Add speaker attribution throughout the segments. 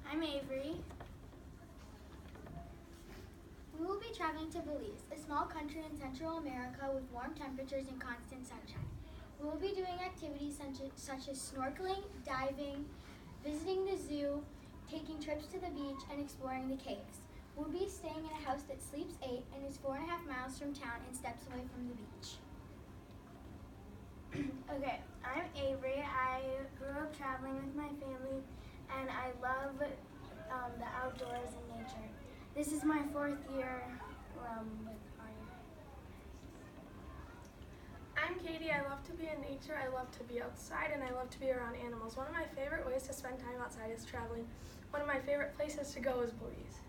Speaker 1: I'm Avery. We will be traveling to Belize, a small country in Central America with warm temperatures and constant sunshine. We will be doing activities such as snorkeling, diving, visiting the zoo, taking trips to the beach, and exploring the caves. We'll be staying in a house that sleeps 8 and is 4.5 miles from town and steps away from the beach.
Speaker 2: Okay, I'm Avery. I grew up traveling with my family, and I love the outdoors and nature. This is my 4th year with Arya.
Speaker 3: I'm Katie. I love to be in nature, I love to be outside, and I love to be around animals. One of my favorite ways to spend time outside is traveling. One of my favorite places to go is Belize.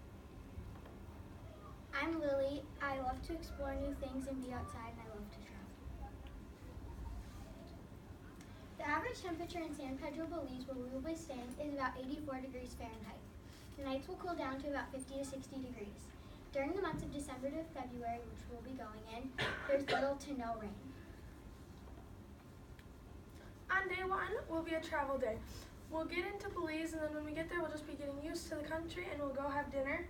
Speaker 1: I'm Lily. I love to explore new things and be outside, and I love to travel. The average temperature in San Pedro, Belize, where we will be staying, is about 84 degrees Fahrenheit. The nights will cool down to about 50 to 60 degrees. During the months of December to February, which we'll be going in, there's little to no rain.
Speaker 3: On day 1 will be a travel day. We'll get into Belize, and then when we get there, we'll just be getting used to the country, and we'll go have dinner.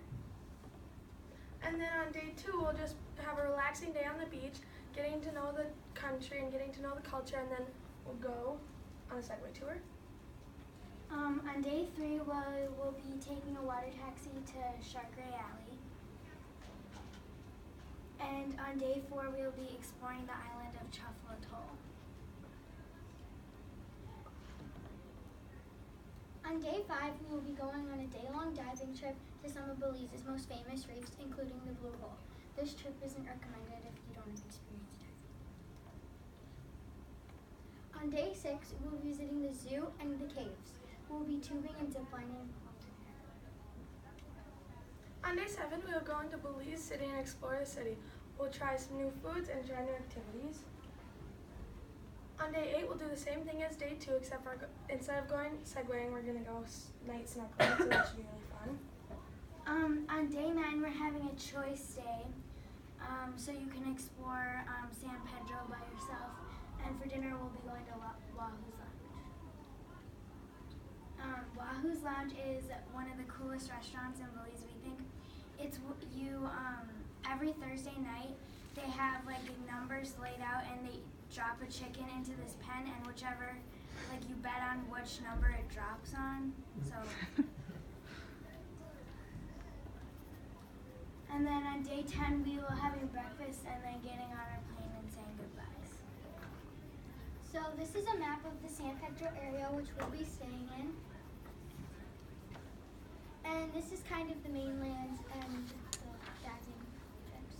Speaker 3: And then on day 2, we'll just have a relaxing day on the beach, getting to know the country and getting to know the culture, and then we'll go on a Segway tour.
Speaker 2: On day 3, we'll be taking a water taxi to Sharkray Alley. And on day 4, we'll be exploring the island of Truffle Atoll.
Speaker 1: On day 5, we will be going on a day-long diving trip to some of Belize's most famous reefs, including the Blue Hole. This trip isn't recommended if you don't have experience diving. On day 6, we'll be visiting the zoo and the caves. We'll be tubing and ziplining.
Speaker 3: On day 7, we'll go into Belize City and explore the city. We'll try some new foods and try new activities. On day 8, we'll do the same thing as day 2, except for instead of going segwaying, we're going to go night snorkeling, so that should be really fun.
Speaker 2: On day 9, we're having a choice day, so you can explore San Pedro by yourself, and for dinner we'll be going to Wahoo's Lounge. Wahoo's Lounge is one of the coolest restaurants in Belize, we think. It's every Thursday night they have like numbers laid out, and they drop a chicken into this pen, and whichever, like, you bet on which number it drops on. So and then on day 10 we will having breakfast and then getting on our plane and saying goodbyes.
Speaker 1: So this is a map of the San Pedro area, which we'll be staying in. And this is kind of the mainland and the diving trips.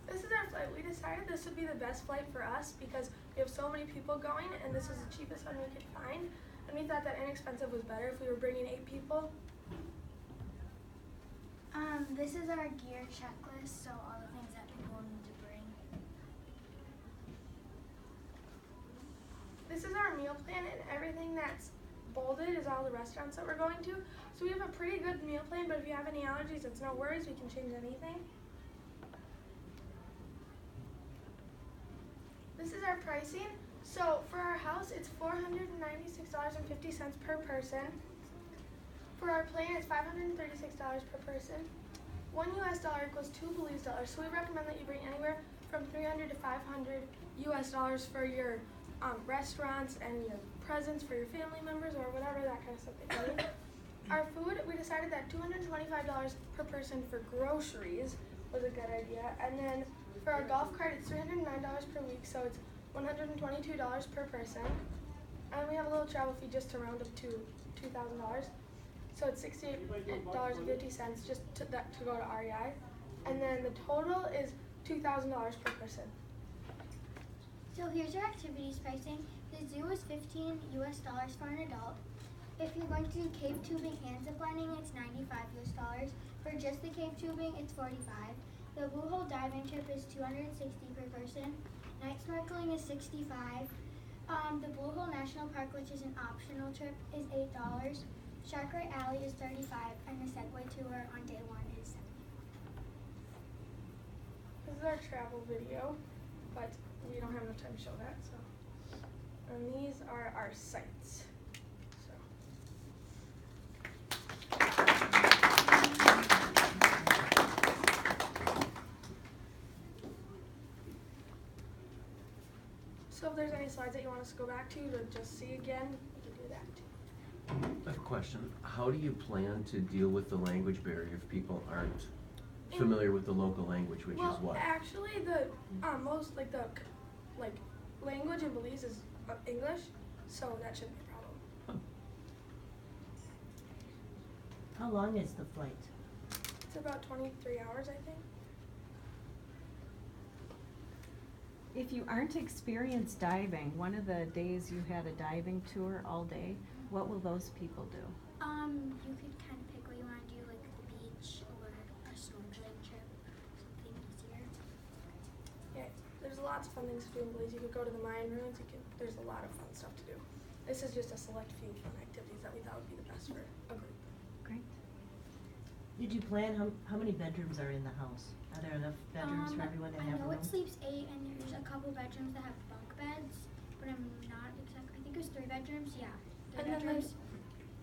Speaker 3: This is our flight. We decided this would be the best flight for us because we have so many people going, and this is the cheapest one we could find. And we thought that inexpensive was better if we were bringing 8 people.
Speaker 2: This is our gear checklist, so all the things that people need to bring.
Speaker 3: This is our meal plan, and everything that's bolded is all the restaurants that we're going to. So we have a pretty good meal plan, but if you have any allergies, it's no worries. We can change anything. This is our pricing. So for our house, it's $496.50 per person. For our plane, it's $536 per person. $1 US equals 2 Belize dollars. So we recommend that you bring anywhere from $300 to $500 US for your restaurants and your presents for your family members or whatever that kind of stuff that you need. Our food, we decided that $225 per person for groceries was a good idea. And then for our golf cart, it's $309 per week, so it's $122 per person. And we have a little travel fee just to round up to $2,000. So it's $68.50 just to go to REI. And then the total is $2,000 per person.
Speaker 1: So here's your activities pricing. The zoo is $15 US for an adult. If you're going to do cave tubing and ziplining, it's $95 US. For just the cave tubing, it's $45. The Blue Hole diving trip is $260 per person. Night snorkeling is $65. The Blue Hole National Park, which is an optional trip, is $8. Sharkray Alley is $35, and the Segway tour on day 1 is $70.
Speaker 3: This is our travel video, but we don't have enough time to show that. So, and these are our sites. So, us go back to just see again, we can do that too.
Speaker 4: I have a question. How do you plan to deal with the language barrier if people aren't familiar with the local language, which is what?
Speaker 3: Actually, the most language in Belize is English, so that shouldn't be a problem.
Speaker 5: How long is the flight?
Speaker 3: It's about 23 hours, I think.
Speaker 6: If you aren't experienced diving, one of the days you had a diving tour all day, what will those people do?
Speaker 1: You could kind of pick what you want to do, like the beach or a snorkeling trip, something easier.
Speaker 3: Yeah, there's lots of fun things to do in Belize. You could go to the Mayan ruins. There's a lot of fun stuff to do. This is just a select few fun activities that we thought would be the best for a group.
Speaker 6: Great.
Speaker 5: Did you plan how many bedrooms are in the house? Are there enough bedrooms for everyone to
Speaker 1: I
Speaker 5: have
Speaker 1: know
Speaker 5: room?
Speaker 1: it sleeps 8, and there's a couple bedrooms that have bunk beds, but I'm not exact. I think it was 3 bedrooms. Yeah, 3
Speaker 3: And then
Speaker 1: bedrooms.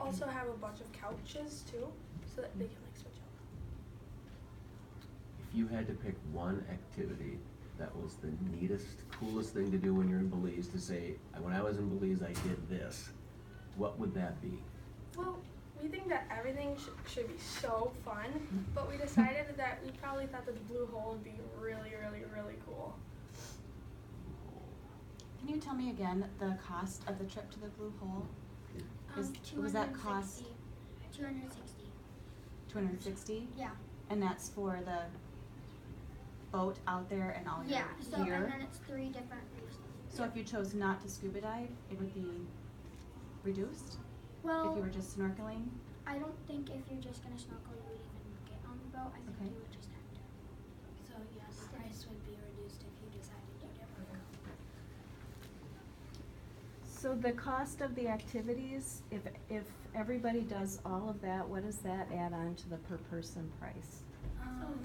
Speaker 3: also have a bunch of couches too, so that they can switch out.
Speaker 4: If you had to pick one activity that was the neatest, coolest thing to do when you're in Belize, to say, when I was in Belize, I did this, what would that be?
Speaker 3: Well, we think that everything should be so fun, but we decided that we probably thought that the blue hole would be really, really, really cool.
Speaker 7: Can you tell me again the cost of the trip to the Blue Hole? Was that cost
Speaker 1: 260.
Speaker 7: 260?
Speaker 1: Yeah.
Speaker 7: And that's for the boat out there and all your
Speaker 1: Yeah. So
Speaker 7: gear?
Speaker 1: and then it's 3 different reefs.
Speaker 7: So if you chose not to scuba dive, it would be reduced?
Speaker 1: Well,
Speaker 7: If you were just snorkeling?
Speaker 1: I don't think if you're just gonna snorkel, you would even get on the boat. I think
Speaker 7: Okay.
Speaker 1: you would just have to.
Speaker 2: So yes, the price would be reduced if you decided you didn't want to go.
Speaker 6: So the cost of the activities, if everybody does all of that, what does that add on to the per person price?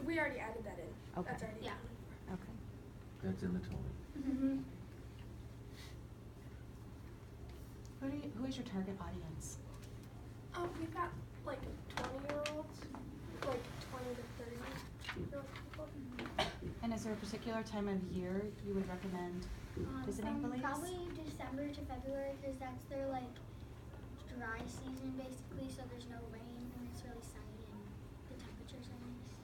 Speaker 3: We already added that in.
Speaker 6: Okay.
Speaker 3: That's already
Speaker 1: Yeah.
Speaker 3: accounted
Speaker 6: Okay.
Speaker 4: That's in the total.
Speaker 3: for. Mm-hmm.
Speaker 7: Who is your target audience?
Speaker 3: We've got like 20-year-olds, like 20 to 30-year-old people.
Speaker 7: And is there a particular time of year you would recommend visiting
Speaker 1: From
Speaker 7: Belize?
Speaker 1: probably December to February, because that's their like dry season basically. So there's no rain and it's really sunny and the temperatures are nice.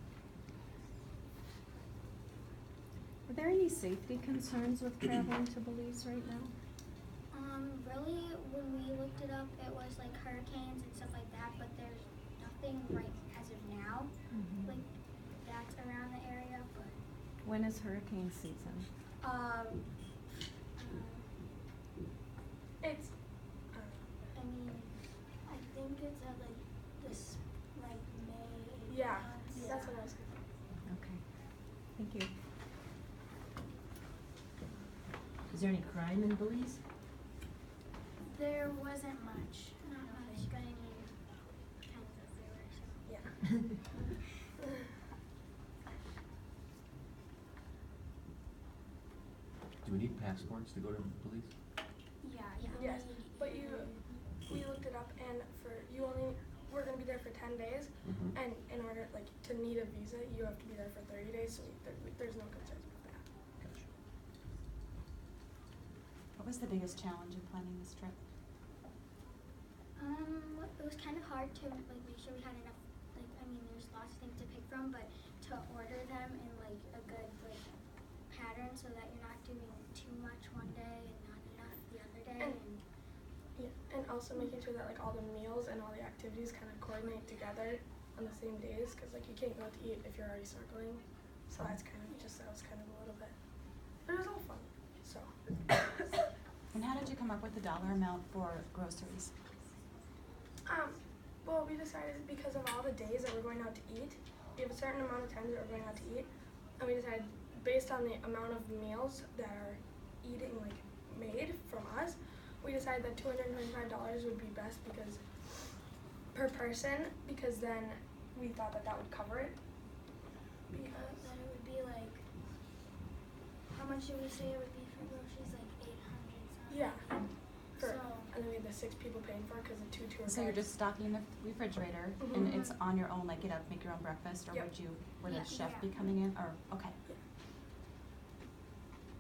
Speaker 6: Are there any safety concerns with traveling to Belize right now?
Speaker 1: Really, when we looked it up, it was like hurricanes and stuff like that, but there's nothing right as of now, like that's around the area. But
Speaker 6: When is hurricane season?
Speaker 3: It's
Speaker 1: I mean, I think it's at like this, like May.
Speaker 3: yeah, that's what I was thinking.
Speaker 6: Okay. Thank you.
Speaker 5: Is there any crime in Belize?
Speaker 2: There wasn't much.
Speaker 1: Not much, but I mean, kind of everywhere. So.
Speaker 3: Yeah.
Speaker 4: Do we need passports to go to Belize?
Speaker 2: Yeah,
Speaker 3: Yes, but we looked it up, and we're gonna be there for 10 days,
Speaker 4: Mhm.
Speaker 3: and in order to need a visa, you have to be there for 30 days. So there's no concerns with that.
Speaker 4: Gotcha.
Speaker 7: What was the biggest challenge in planning this trip?
Speaker 1: It was kind of hard to like make sure we had enough. Like, I mean, there's lots of things to pick from, but to order them in like a good like pattern so that you're not doing too much one day and not enough the other day.
Speaker 3: And- Yeah, and also making sure that all the meals and all the activities kind of coordinate together on the same days, because you can't go out to eat if you're already snorkeling. So that was kind of a little bit, but it was all fun. So.
Speaker 7: And how did you come up with the dollar amount for groceries?
Speaker 3: Well, we decided because of all the days that we're going out to eat, we have a certain amount of times that we're going out to eat, and we decided based on the amount of meals that are made from us, we decided that $225 would be best because per person, because then we thought that would cover it.
Speaker 2: because then it would be like, how much did we say it would be for groceries? Like 800 something.
Speaker 3: Yeah.
Speaker 2: So
Speaker 3: And then we had the 6 people paying for it because the two tour
Speaker 7: So you're
Speaker 3: guides.
Speaker 7: just stocking the refrigerator and
Speaker 3: Mhm.
Speaker 7: it's on your own, like get up, make your own breakfast, or
Speaker 3: Yep.
Speaker 7: would a
Speaker 2: Yeah.
Speaker 7: chef
Speaker 2: Yeah.
Speaker 7: be coming in, or, okay.